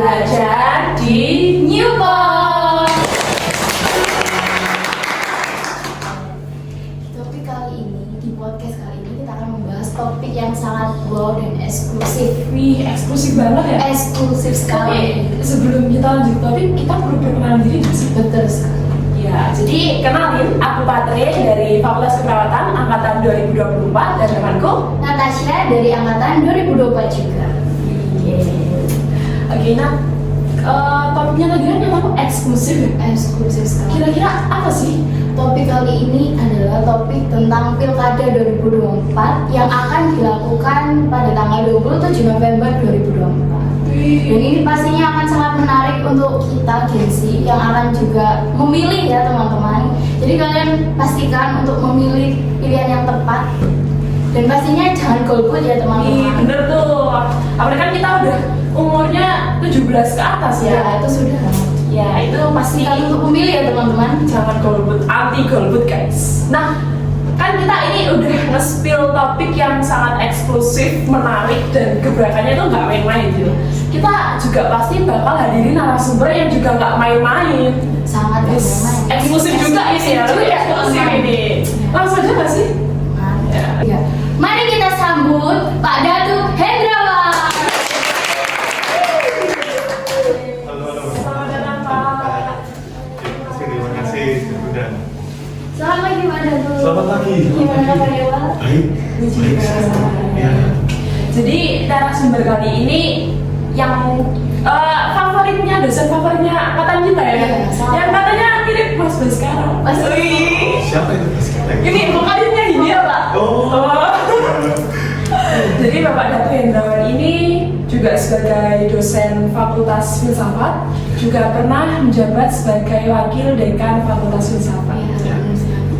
Belajar di Newport. Topik kali ini, di podcast kali ini kita akan membahas topik yang sangat wow dan eksklusif. Wih, eksklusif banget ya? Eksklusif sekali. Oke, sebelum kita lanjut topik, kita perlu perkenalan diri nggak sih? Betul sekali. Ya, jadi kenalin, aku Patre dari Fakultas Keperawatan Angkatan 2024 dan temanku Natasha dari Angkatan 2024 juga. Oke, nah topiknya lagi kan yang apa? Eksklusif ya? Eksklusif sekali. Kira-kira apa sih? Topik kali ini adalah topik tentang Pilkada 2024 yang akan dilakukan pada tanggal 27 November 2024. Dan ini pastinya akan sangat menarik untuk kita Gensi yang akan juga memilih ya teman-teman. Jadi kalian pastikan untuk memilih pilihan yang tepat. Dan pastinya jangan golput ya teman-teman. Bener tuh. Apalagi kan kita udah umurnya 17 ke atas ya. Ya itu sudah. Ya itu pasti Pastikan untuk memilih ya teman-teman. jangan golput, anti golput guys. Nah, kan kita ini udah nge-spill topik yang sangat eksklusif, menarik dan gebrakannya itu nggak main-main gitu. Kita juga pasti bakal hadirin narasumber yang juga nggak main-main. Sangat main-main. Eksklusif juga ini ya, tapi eksklusif ini. Langsung aja nggak sih? Ya. Mari kita sambut Pak Datu Hendrawan. Selamat datang Pak. Terima kasih sudah. Selamat pagi Pak Datu. Selamat pagi. Gimana kabarnya Pak? Baik. Ya. Jadi narasumber kali ini yang favoritnya, dosen favoritnya angkatan kita ya, Iya, sama. yang katanya mirip Mas Baskara. Mas. Wih. Siapa itu Mas Ketek? Ini vokalisnya ini ya Pak. Oh. Jadi Bapak Datu Hendrawan ini juga sebagai dosen Fakultas Filsafat, juga pernah menjabat sebagai wakil dekan Fakultas Filsafat. Iya.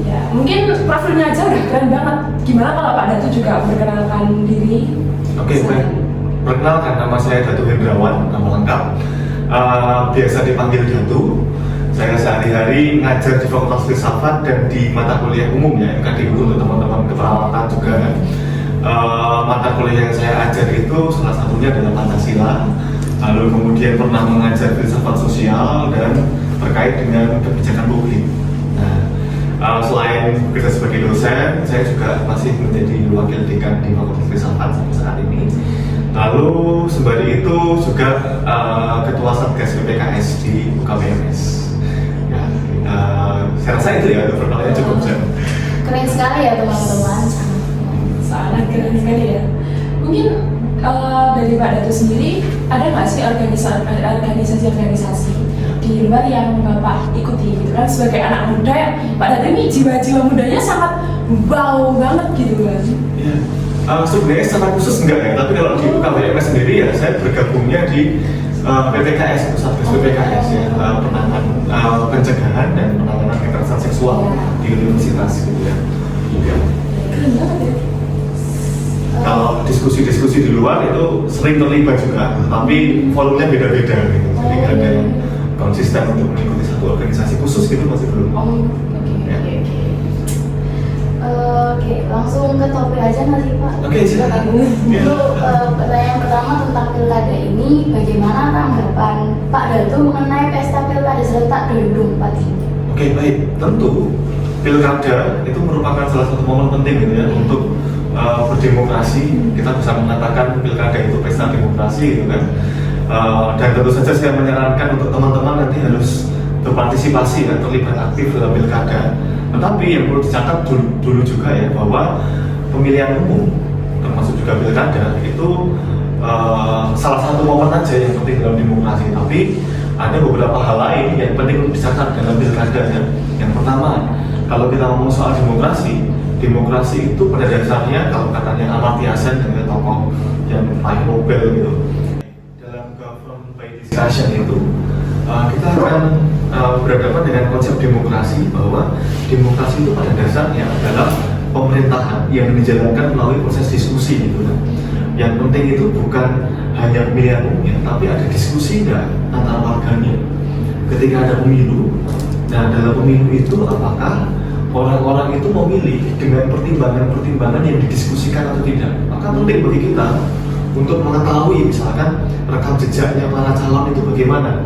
Ya, mungkin profilnya aja udah keren banget. Gimana kalau Pak Datu juga memperkenalkan diri? Oke, baik. Perkenalkan, nama saya Datu Hendrawan, nama lengkap. Biasa dipanggil Datu. Saya sehari-hari ngajar di Fakultas Filsafat dan di mata kuliah umum ya, kan untuk teman-teman keperawatan juga. Mata kuliah yang saya ajar itu salah satunya adalah Pancasila. Lalu kemudian pernah mengajar filsafat sosial dan terkait dengan kebijakan publik. Nah, selain bekerja sebagai dosen, saya juga masih menjadi wakil dekan di Fakultas Filsafat sampai saat ini. Lalu sembari itu juga ketua Satgas PPKS di UKBMS. Ya, saya rasa itu ya, perkenalannya cukup jauh. Keren sekali ya teman-teman. Sangat keren sekali ya. Mungkin dari Pak Datu sendiri ada nggak sih organisasi-organisasi di luar yang Bapak ikuti gitu kan, sebagai anak muda yang Pak Datu ini jiwa-jiwa mudanya sangat wow banget gitu kan. Ya. Sebenarnya secara khusus enggak ya, tapi kalau di UKBMS sendiri ya saya bergabungnya di PPKS, Satgas PPKS ya, penanganan pencegahan dan penanganan kekerasan seksual di universitas gitu ya. Ya. Keren banget ya. Kalau diskusi-diskusi di luar itu sering terlibat juga, tapi volumenya beda-beda gitu. Jadi nggak ada yang konsisten untuk mengikuti satu organisasi khusus gitu masih belum. Oke, langsung ke topik aja nggak sih Pak? Oke, silakan. Ya. Untuk pertanyaan pertama tentang pilkada ini, bagaimana tanggapan Pak Datu mengenai pesta pilkada serentak 2024 ini? Oke, baik. Tentu pilkada itu merupakan salah satu momen penting gitu ya untuk berdemokrasi. Kita bisa mengatakan pilkada itu pesta demokrasi gitu kan. Dan tentu saja saya menyarankan untuk teman-teman nanti harus berpartisipasi dan terlibat aktif dalam pilkada. Tetapi yang perlu dicatat dulu juga ya, bahwa pemilihan umum termasuk juga pilkada itu salah satu momen aja yang penting dalam demokrasi. Tapi ada beberapa hal lain yang penting untuk dicatat dalam pilkada ya. Yang pertama, kalau kita ngomong soal demokrasi itu pada dasarnya kalau katanya Amartya Sen dan tokoh yang paling Nobel gitu, dalam government by discussion itu kita akan berhadapan dengan konsep demokrasi, bahwa demokrasi itu pada dasarnya adalah pemerintahan yang dijalankan melalui proses diskusi gitu kan. Yang penting itu bukan hanya pemilihan umumnya, tapi ada diskusinya antara warganya. Ketika ada pemilu, nah dalam pemilu itu apakah orang-orang itu memilih dengan pertimbangan-pertimbangan yang didiskusikan atau tidak? Maka penting bagi kita untuk mengetahui misalkan rekam jejaknya para calon itu bagaimana,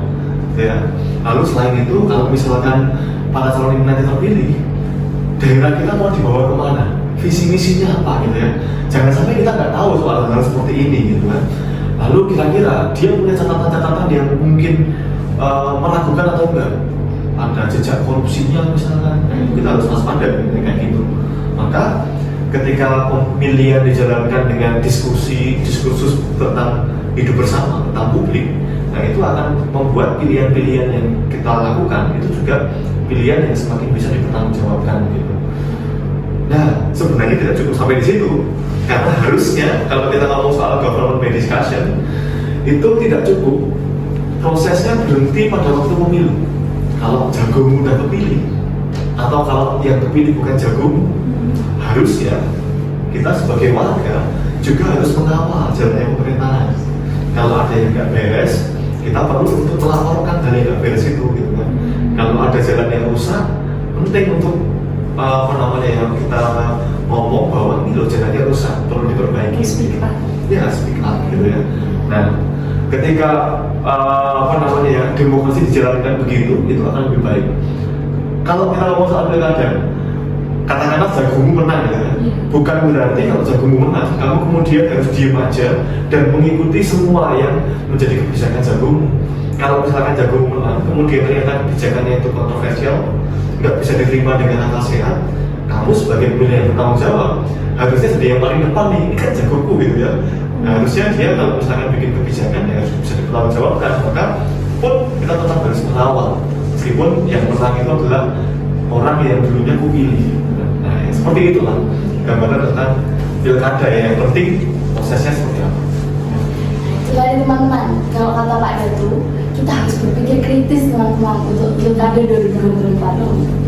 ya. Lalu selain itu kalau misalkan para calon ini nanti terpilih, daerah kita mau dibawa kemana, visi misinya apa gitu ya. Jangan sampai kita nggak tahu soal hal seperti ini gitu kan. Lalu kira-kira dia punya catatan-catatan yang mungkin meragukan atau enggak, ada jejak korupsinya misalkan, kita harus waspada kayak gitu. Maka ketika pemilihan dijalankan dengan diskursus tentang hidup bersama, tentang publik, nah itu akan membuat pilihan-pilihan yang kita lakukan itu juga pilihan yang semakin bisa dipertanggungjawabkan gitu. Nah, sebenarnya tidak cukup sampai di situ, karena harusnya kalau kita ngomong soal government by discussion itu tidak cukup prosesnya berhenti pada waktu pemilu. Kalau jagomu udah kepilih, atau kalau yang kepilih bukan jagomu, harusnya kita sebagai warga juga harus mengawal jalannya pemerintahan. Kalau ada yang nggak beres, kita perlu untuk melaporkan hal yang nggak beres itu gitu kan. Kalau ada jalan yang rusak, penting untuk kita ngomong bahwa ini loh jalannya rusak, perlu diperbaiki. Speak up. Ya, speak up gitu ya. Nah, ketika demokrasi dijalankan begitu, itu akan lebih baik. Kalau kita ngomong soal pilkada, katakanlah jagomu menang gitu kan. Bukan berarti kalau jagomu menang, kamu kemudian harus diem aja dan mengikuti semua yang menjadi kebijakan jagomu. Kalau misalkan jagomu menang, kemudian ternyata kebijakannya itu kontroversial, nggak bisa diterima dengan akal sehat, kamu sebagai pemilih yang bertanggung jawab harusnya jadi yang paling depan nih, ini kan jagoku gitu ya. Nah, harusnya dia kalau misalkan bikin kebijakan ya harus bisa dipertanggungjawabkan. Maka pun kita tetap harus mengawal, meskipun yang menang itu adalah orang yang dulunya kupilih. Nah, ya, seperti itulah gambaran tentang pilkada ya. Yang penting prosesnya seperti apa. Jadi teman-teman, kalau kata Pak Datu, kita harus berpikir kritis teman-teman untuk pilkada 2024.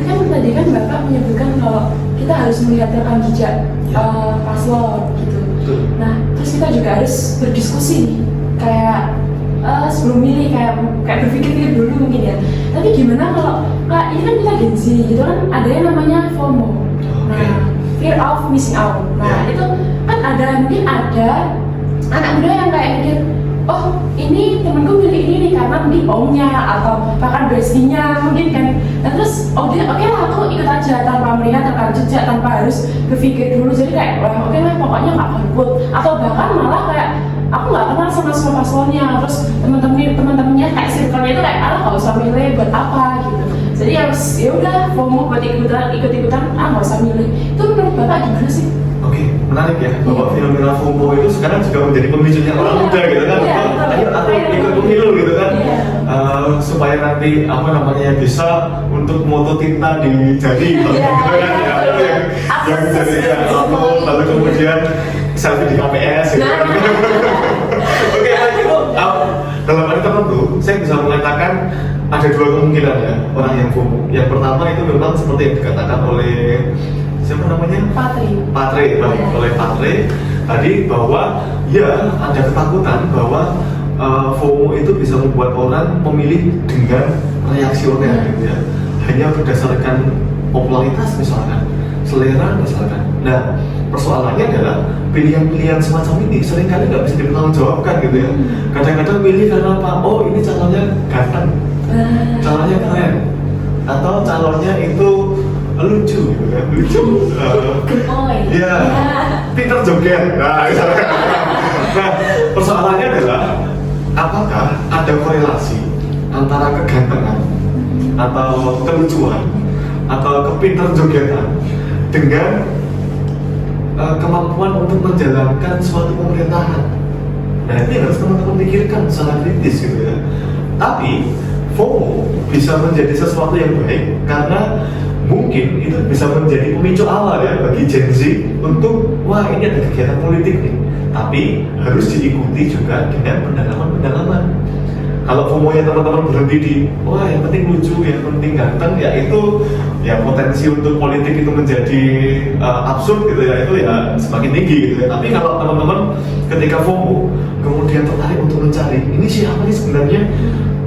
Kan tadi kan Bapak menyebutkan kalau kita harus melihat rekam jejak paslon gitu. Nah, terus kita juga harus berdiskusi nih, kayak sebelum milih kayak berpikir-pikir dulu mungkin ya. Tapi gimana kalau ini kan kita Gen Z gitu kan, ada yang namanya FOMO. Nah, fear of missing out. Nah, itu kan mungkin ada anak muda yang kayak mikir, oh ini temenku milih ini nih karena mungkin omnya atau bahkan bestinya mungkin kan. Dan terus oke lah aku ikut aja tanpa melihat rekam jejak, tanpa harus berpikir dulu. Jadi kayak oke lah pokoknya nggak golput, atau bahkan malah kayak aku nggak kenal sama semua paslonnya. Terus teman-temannya kayak circle-nya itu kayak nggak usah milih buat apa gitu. Jadi harus ya udah FOMO buat ikut-ikutan nggak usah milih. Itu menurut Bapak gimana sih? Oke, menarik ya bahwa fenomena FOMO itu sekarang juga menjadi pemicunya orang muda gitu kan. Ayo aku ikut pemilu gitu kan. Supaya nanti bisa untuk moto tinta di jari gitu kan ya. Yang jadi foto lalu kemudian selfie di KPS gitu kan. Oke, itu dalam arti tertentu saya bisa mengatakan ada dua kemungkinan ya orang yang FOMO. Yang pertama itu memang seperti yang dikatakan oleh siapa namanya? Patre, oleh Patre tadi, bahwa ya ada ketakutan bahwa FOMO itu bisa membuat orang memilih dengan reaksioner gitu ya, hanya berdasarkan popularitas misalkan, selera misalkan. Nah, persoalannya adalah pilihan-pilihan semacam ini seringkali nggak bisa dipertanggungjawabkan gitu ya. Kadang-kadang pilih karena apa? Oh ini calonnya ganteng, calonnya keren, atau calonnya itu lucu gitu kan, lucu, ya, pinter joget. Nah, persoalannya adalah apakah ada korelasi antara kegantengan atau kelucuan atau kepinter jogetan dengan kemampuan untuk menjalankan suatu pemerintahan. Nah, ini harus teman-teman pikirkan secara kritis gitu ya. Tapi FOMO bisa menjadi sesuatu yang baik karena mungkin itu bisa menjadi pemicu awal ya bagi Gen Z untuk wah ini ada kegiatan politik nih, tapi harus diikuti juga dengan pendalaman. Kalau FOMO-nya teman-teman berhenti di wah yang penting lucu, yang penting ganteng, ya itu ya potensi untuk politik itu menjadi absurd gitu ya, itu ya semakin tinggi gitu ya. Tapi kalau teman-teman ketika FOMO kemudian tertarik untuk mencari ini siapa nih sebenarnya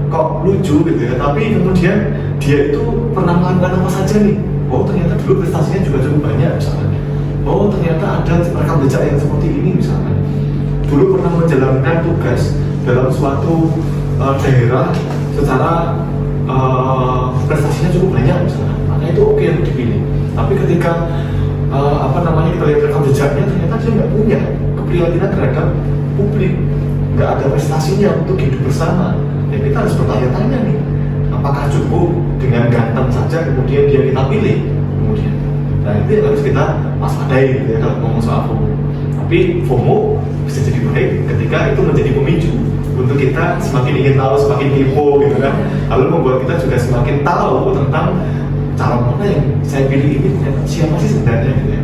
kok lucu gitu ya, tapi kemudian dia itu pernah melakukan apa saja nih, oh ternyata dulu prestasinya juga cukup banyak misalkan, oh ternyata ada rekam jejak yang seperti ini misalkan. dulu pernah menjalankan tugas dalam suatu daerah secara prestasinya cukup banyak misalnya, maka itu oke untuk dipilih. Tapi ketika kita lihat rekam jejaknya, ternyata dia nggak punya keprihatinan terhadap publik, nggak ada prestasinya untuk hidup bersama. Ya kita harus bertanya-tanya nih, apakah cukup dengan ganteng saja kemudian dia kita pilih kemudian. Nah itu yang harus kita waspadai gitu ya kalau ngomong soal FOMO. Tapi FOMO bisa jadi baik ketika itu menjadi pemicu untuk kita semakin ingin tahu, semakin kepo gitu kan. Lalu membuat kita juga semakin tahu tentang calon mana yang saya pilih ini siapa sih sebenarnya gitu ya.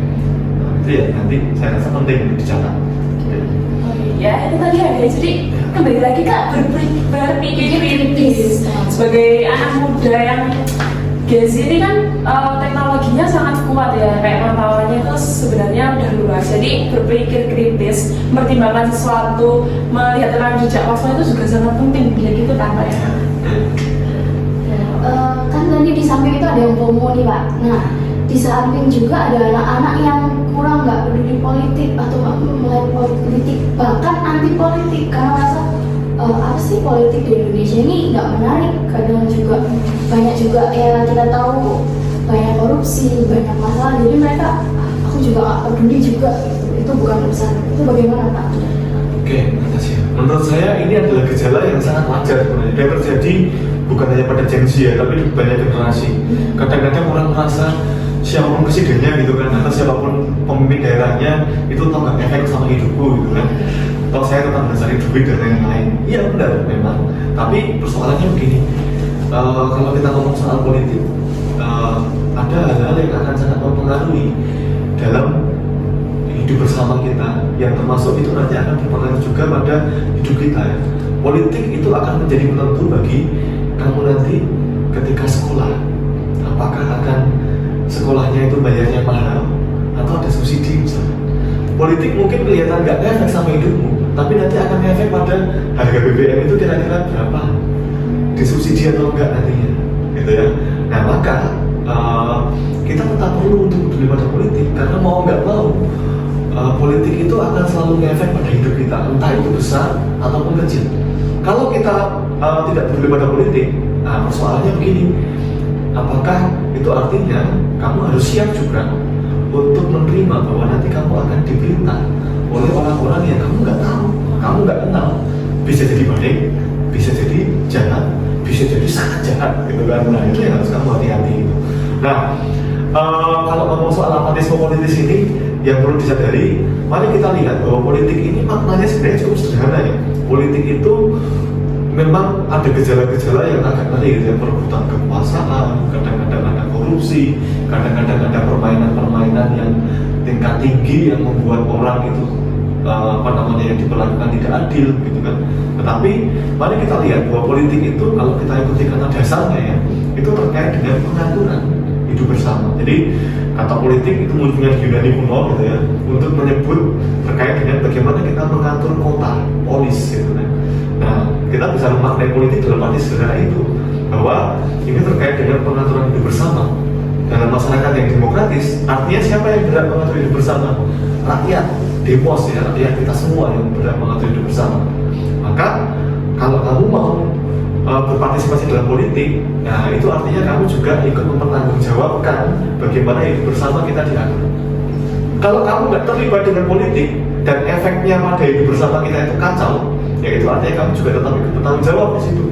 Nah, itu ya nanti saya rasa penting untuk dicatat. Ya itu tadi ya, jadi kembali lagi Kak, berpikir kritis sebagai anak muda yang Gen Z ini kan teknologinya sangat kuat ya, kayak pengetahuannya itu sebenarnya udah luas. Jadi berpikir kritis, mempertimbangkan sesuatu, melihat rekam jejak paslon itu juga sangat penting. Bila gitu kan Pak ya. Kan tadi di samping itu ada yang FOMO nih Pak. Nah di samping juga ada anak-anak yang kurang nggak peduli politik atau mulai politik, bahkan anti politik karena merasa apa sih politik di Indonesia ini nggak menarik. Kadang juga banyak juga ya kita tahu banyak korupsi, banyak masalah, jadi mereka aku juga nggak peduli juga, itu bukan urusan. Itu bagaimana Pak? Oke, makasih. Menurut saya ini adalah gejala yang sangat wajar sebenarnya. Dia terjadi bukan hanya pada Gen Z ya, tapi di banyak generasi. Kadang-kadang orang merasa siapapun presidennya gitu kan, atau siapapun pemimpin daerahnya itu toh nggak efek sama hidupku gitu kan. Toh saya tetap mencari duit dan lain-lain. Iya benar memang. Tapi persoalannya begini, kalau kita ngomong soal politik, ada hal-hal yang akan sangat mempengaruhi dalam hidup bersama kita, yang termasuk itu nanti akan berpengaruh juga pada hidup kita ya. Politik itu akan menjadi penentu bagi kamu nanti ketika sekolah. Apakah akan sekolahnya itu bayarnya mahal atau ada subsidi misalnya. Politik mungkin kelihatan nggak efek sama hidupmu, tapi nanti akan efek pada harga BBM itu kira-kira berapa, disubsidi atau enggak nantinya gitu ya. Nah maka kita tetap perlu untuk peduli pada politik, karena mau nggak mau politik itu akan selalu ngefek pada hidup kita, entah itu besar ataupun kecil. Kalau kita tidak peduli pada politik, nah persoalannya begini, apakah itu artinya kamu harus siap juga untuk menerima bahwa nanti kamu akan diperintah oleh orang-orang yang kamu nggak tahu, kamu nggak kenal, bisa jadi baik, bisa jadi jahat, bisa jadi sangat jahat gitu kan. Nah itu yang harus kamu hati-hati gitu. Nah kalau ngomong soal apatisme politis ini, yang perlu disadari, mari kita lihat bahwa politik ini maknanya sebenarnya cukup sederhana ya. Politik itu memang ada gejala-gejala yang agak ngeri gitu ya, perebutan kekuasaan, kadang-kadang ada korupsi, kadang-kadang ada permainan-permainan yang tingkat tinggi yang membuat orang itu yang diperlakukan tidak adil gitu kan. Tetapi mari kita lihat bahwa politik itu kalau kita ikuti kata dasarnya ya, itu terkait dengan pengaturan hidup bersama. Jadi kata politik itu munculnya di Yunani kuno gitu ya, untuk menyebut terkait dengan bagaimana kita mengatur kota, polis gitu kan. Nah, kita bisa memaknai politik dalam arti sederhana itu, bahwa ini terkait dengan pengaturan hidup bersama dalam masyarakat yang demokratis. Artinya siapa yang berhak mengatur hidup bersama? Rakyat, demos ya, rakyat kita semua yang berhak mengatur hidup bersama. Maka kalau kamu mau berpartisipasi dalam politik, nah itu artinya kamu juga ikut mempertanggungjawabkan bagaimana hidup bersama kita diatur. Kalau kamu nggak terlibat dengan politik dan efeknya pada hidup bersama kita itu kacau, ya itu artinya kamu juga tetap ikut bertanggung jawab di situ.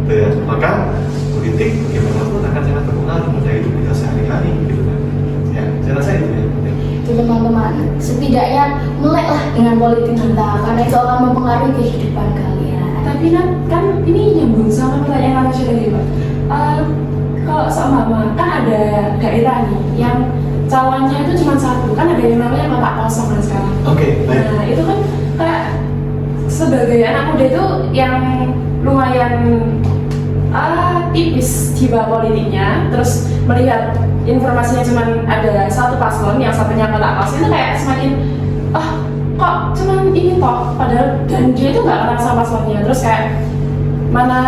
Ya, maka politik bagaimanapun akan sangat berpengaruh pada hidup kita sehari-hari, gitu kan? Ya, saya rasa itu ya. Itu teman-teman, setidaknya meleklah dengan politik kita, karena itu akan mempengaruhi kehidupan kalian. Tapi kan ini nyambung sama pertanyaan Kak tadi Pak. Kalau sama kan ada daerah nih yang calonnya itu cuma satu, kan ada yang namanya kotak kosong kan sekarang. Oke, baik. Nah itu kan kayak sebagai anak muda itu yang lumayan tipis jiwa politiknya, terus melihat informasinya cuma ada satu paslon, yang satunya kotak kosong, itu kayak semakin kok cuman ini toh, padahal dan dia itu nggak kenal sama paslonnya, terus kayak mana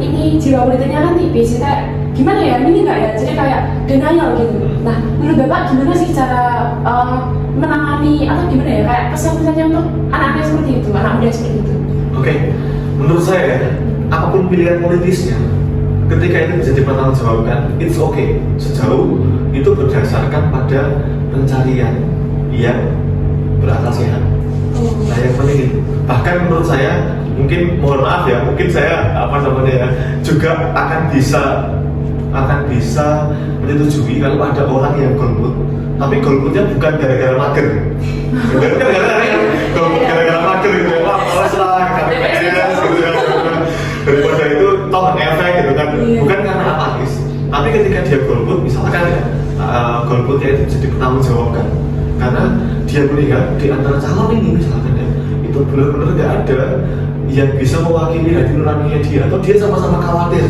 ini jiwa politiknya kan tipis, kayak gimana ya, ini nggak ya, jadi kayak denial gitu. Nah, menurut Bapak gimana sih cara menangani atau gimana ya, kayak pesan-pesannya untuk anak-anak seperti itu, anak muda seperti itu? Oke, menurut saya apapun pilihan politisnya, ketika itu bisa dipertanggungjawabkan, it's okay sejauh itu berdasarkan pada pencarian yang berakal sehat. Nah, yang penting itu. Bahkan menurut saya, mungkin mohon maaf ya, mungkin saya juga akan bisa menyetujui kalau ada orang yang golput, tapi golputnya bukan gara-gara mager. Golput gara-gara mager gitu ya, wah males lah, KPPS gitu ya. Daripada itu toh efek gitu kan, bukan karena apatis. Tapi ketika dia golput, misalkan golputnya itu jadi bertanggungjawabkan, karena dia melihat di antara calon ini misalkan ya, itu benar-benar nggak ada yang bisa mewakili hati nuraninya dia, atau dia sama-sama khawatir.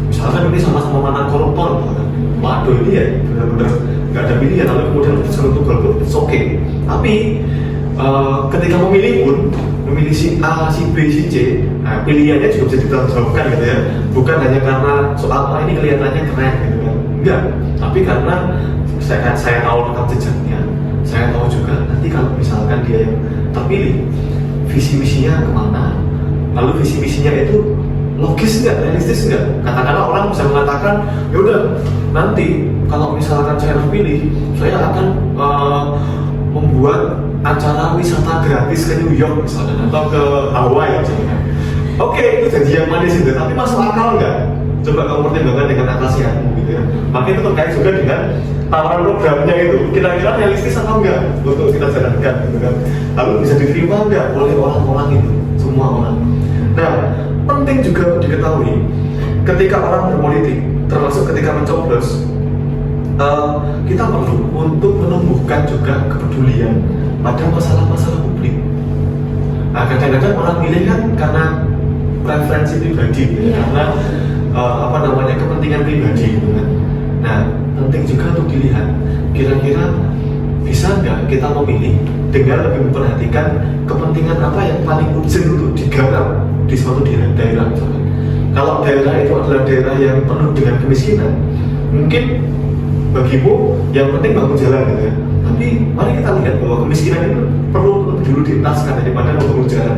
Misalkan ini sama-sama mantan koruptor, misalkan. Waduh ini ya benar-benar nggak ada pilihan, tapi kemudian untuk golput, it's okay. Tapi ketika memilih pun, memilih si A, si B, si C, nah, pilihannya juga bisa dipertanggungjawabkan gitu ya. Bukan hanya karena soal ini kelihatannya keren gitu kan, enggak. Tapi karena saya tahu rekam jejaknya, saya tahu juga nanti kalau misalkan dia yang terpilih, visi misinya kemana, lalu visi misinya itu logis nggak, realistis nggak. Katakanlah orang bisa mengatakan, ya udah nanti kalau misalkan saya terpilih, saya akan membuat acara wisata gratis ke New York misalnya, atau ke Hawaii misalnya. Oke, itu janji yang manis itu, tapi masuk akal nggak? Coba kamu pertimbangkan dengan akal sehatmu gitu ya. Maka itu terkait juga dengan tawaran programnya itu, kira-kira realistis atau enggak untuk kita jalankan gitu kan. Lalu bisa diterima enggak oleh orang-orang itu, semua orang. Nah, penting juga untuk diketahui ketika orang berpolitik, termasuk ketika mencoblos, kita perlu untuk menumbuhkan juga kepedulian pada masalah-masalah publik. Nah, kadang-kadang orang milih kan karena preferensi pribadi, karena kepentingan pribadi gitu kan. Nah, penting juga untuk dilihat kira-kira bisa nggak kita memilih dengan lebih memperhatikan kepentingan apa yang paling urgent untuk digarap di suatu daerah misalkan. Kalau daerah itu adalah daerah yang penuh dengan kemiskinan, mungkin bagimu yang penting bangun jalan gitu ya. Tapi mari kita lihat bahwa kemiskinan itu perlu lebih dulu dituntaskan daripada membangun jalan.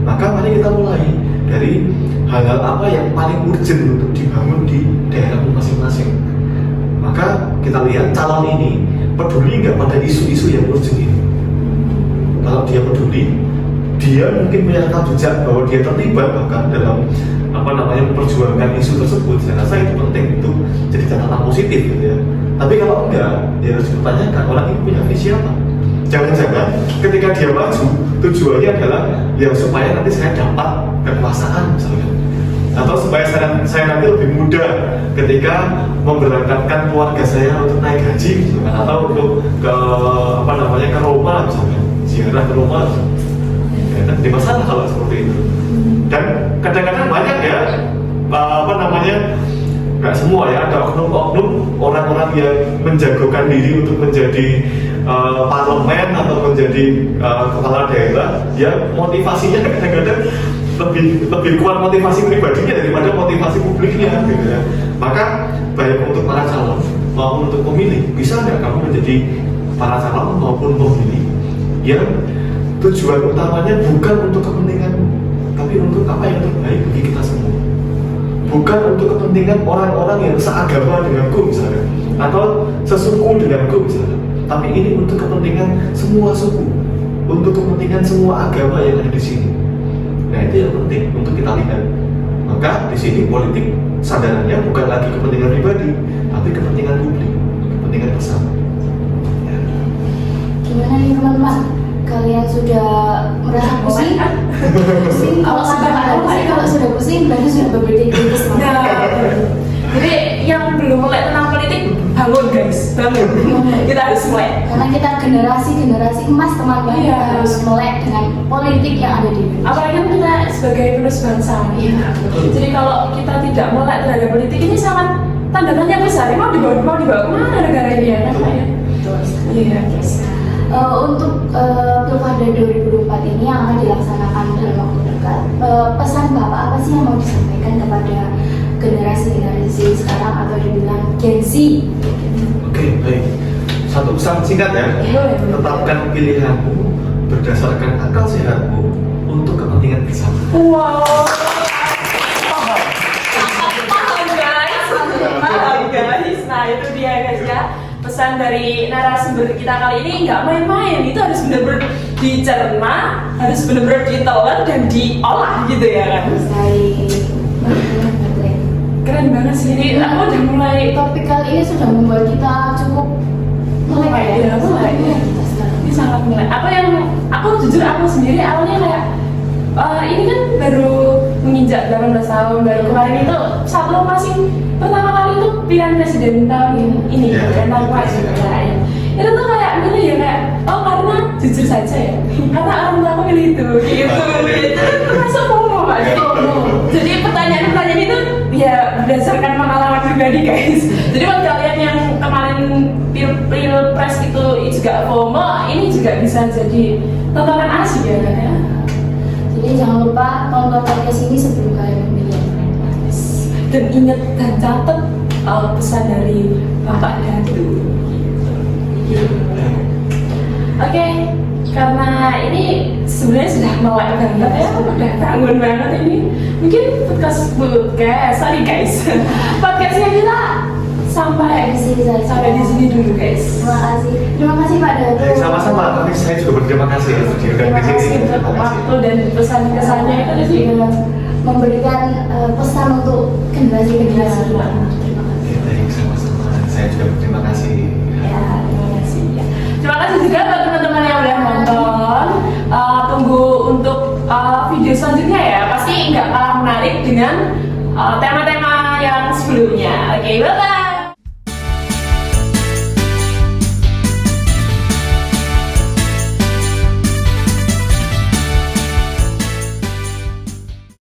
Maka mari kita mulai dari hal-hal apa yang paling urgent untuk dibangun di daerah masing-masing. Maka kita lihat calon ini peduli nggak pada isu-isu yang urgent ini. Kalau dia peduli, dia mungkin punya rekam jejak bahwa dia terlibat bahkan dalam memperjuangkan isu tersebut. Saya rasa itu penting, itu jadi catatan positif gitu ya. Tapi kalau enggak, dia harus dipertanyakan orang ini punya visi apa. Jangan-jangan ketika dia maju, tujuannya adalah ya supaya nanti saya dapat kekuasaan misalnya, atau supaya saya nanti lebih mudah ketika memberangkatkan keluarga saya untuk naik haji misalnya, atau untuk ke Roma misalnya, ziarah ke Roma misalnya. Ya, tidak masalah kalau seperti itu. Dan kadang-kadang banyak ya nggak semua ya, ada oknum-oknum orang-orang yang menjagokan diri untuk menjadi parlemen atau menjadi kepala daerah, ya motivasinya kadang-kadang lebih kuat motivasi pribadinya daripada motivasi publiknya gitu ya. Maka baik untuk para calon maupun untuk pemilih, bisa nggak kamu menjadi para calon maupun pemilih yang tujuan utamanya bukan untuk kepentinganmu, tapi untuk apa yang terbaik bagi kita semua. Bukan untuk kepentingan orang-orang yang seagama denganku misalnya, atau sesuku denganku misalnya, tapi ini untuk kepentingan semua suku, untuk kepentingan semua agama yang ada di sini. Nah, itu yang penting untuk kita lihat. Maka di sini politik sadarannya bukan lagi kepentingan pribadi, tapi kepentingan publik, kepentingan bersama. Ya. Gimana nih teman-teman? Kalian sudah merasa pusing? Pusing? Kalau sudah pusing, berarti sudah berpolitik. Jadi yang belum mulai tentang politik, bangun guys, bangun. Kita harus mulai. Karena kita generasi emas teman-teman, kita harus mulai dengan politik yang ada di Indonesia. Apalagi kita sebagai penerus bangsa. Jadi kalau kita tidak mulai terhadap politik ini sangat tanda tanya besar. Mau dibawa kemana negara ini ya? Iya. Untuk Pilkada 2024 ini yang akan dilaksanakan dalam waktu dekat, pesan Bapak apa sih yang mau disampaikan kepada generasi sekarang atau dibilang Gen Z? Oke, baik. Satu pesan singkat ya. Boleh. Tetapkan pilihanmu berdasarkan akal sehatmu untuk kepentingan bersama. Wow. Paham guys. Nah itu dia guys ya. Pesan dari narasumber kita kali ini nggak main-main, itu harus benar-benar dicerna, harus benar-benar ditelan dan diolah gitu ya kan. Keren banget sih, ini aku udah mulai Topik kali ini sudah membuat kita cukup mulai. Ini sangat mulai. Aku jujur aku sendiri awalnya kayak ini kan baru menginjak 18 tahun, baru kemarin itu satu masih pertama kali itu pilihan presiden tahun ini Ya, kan tahun kemarin itu tuh kayak milih ya kayak karena jujur saja ya karena orang tua aku milih itu gitu termasuk FOMO Pak. Jadi pertanyaan itu ya berdasarkan pengalaman pribadi guys. Jadi buat kalian yang kemarin pilpres itu juga FOMO, ini juga bisa jadi tontonan asik ya kan ya. Jadi jangan lupa tonton podcast ini sebelum kalian memilih yang lain. Dan ingat dan catat pesan dari Bapak Datu. Oke, karena ini sebenarnya sudah melek banget ya, udah bangun banget ini. Mungkin podcast sorry guys, podcastnya kita sampai di sini dulu guys. Terima kasih Pak Datu. Sama-sama, tapi saya juga berterima kasih ya Terima kasih untuk waktu dan pesan-kesannya itu sih. Memberikan pesan untuk generasi-generasi. Ya. Terima kasih. Baik, sama-sama. Saya juga berterima kasih. Ya, terima kasih ya. Terima kasih juga buat teman-teman yang udah nonton. Tunggu untuk video selanjutnya ya. Pasti nggak kalah menarik dengan tema-tema yang sebelumnya. Oke, bye-bye.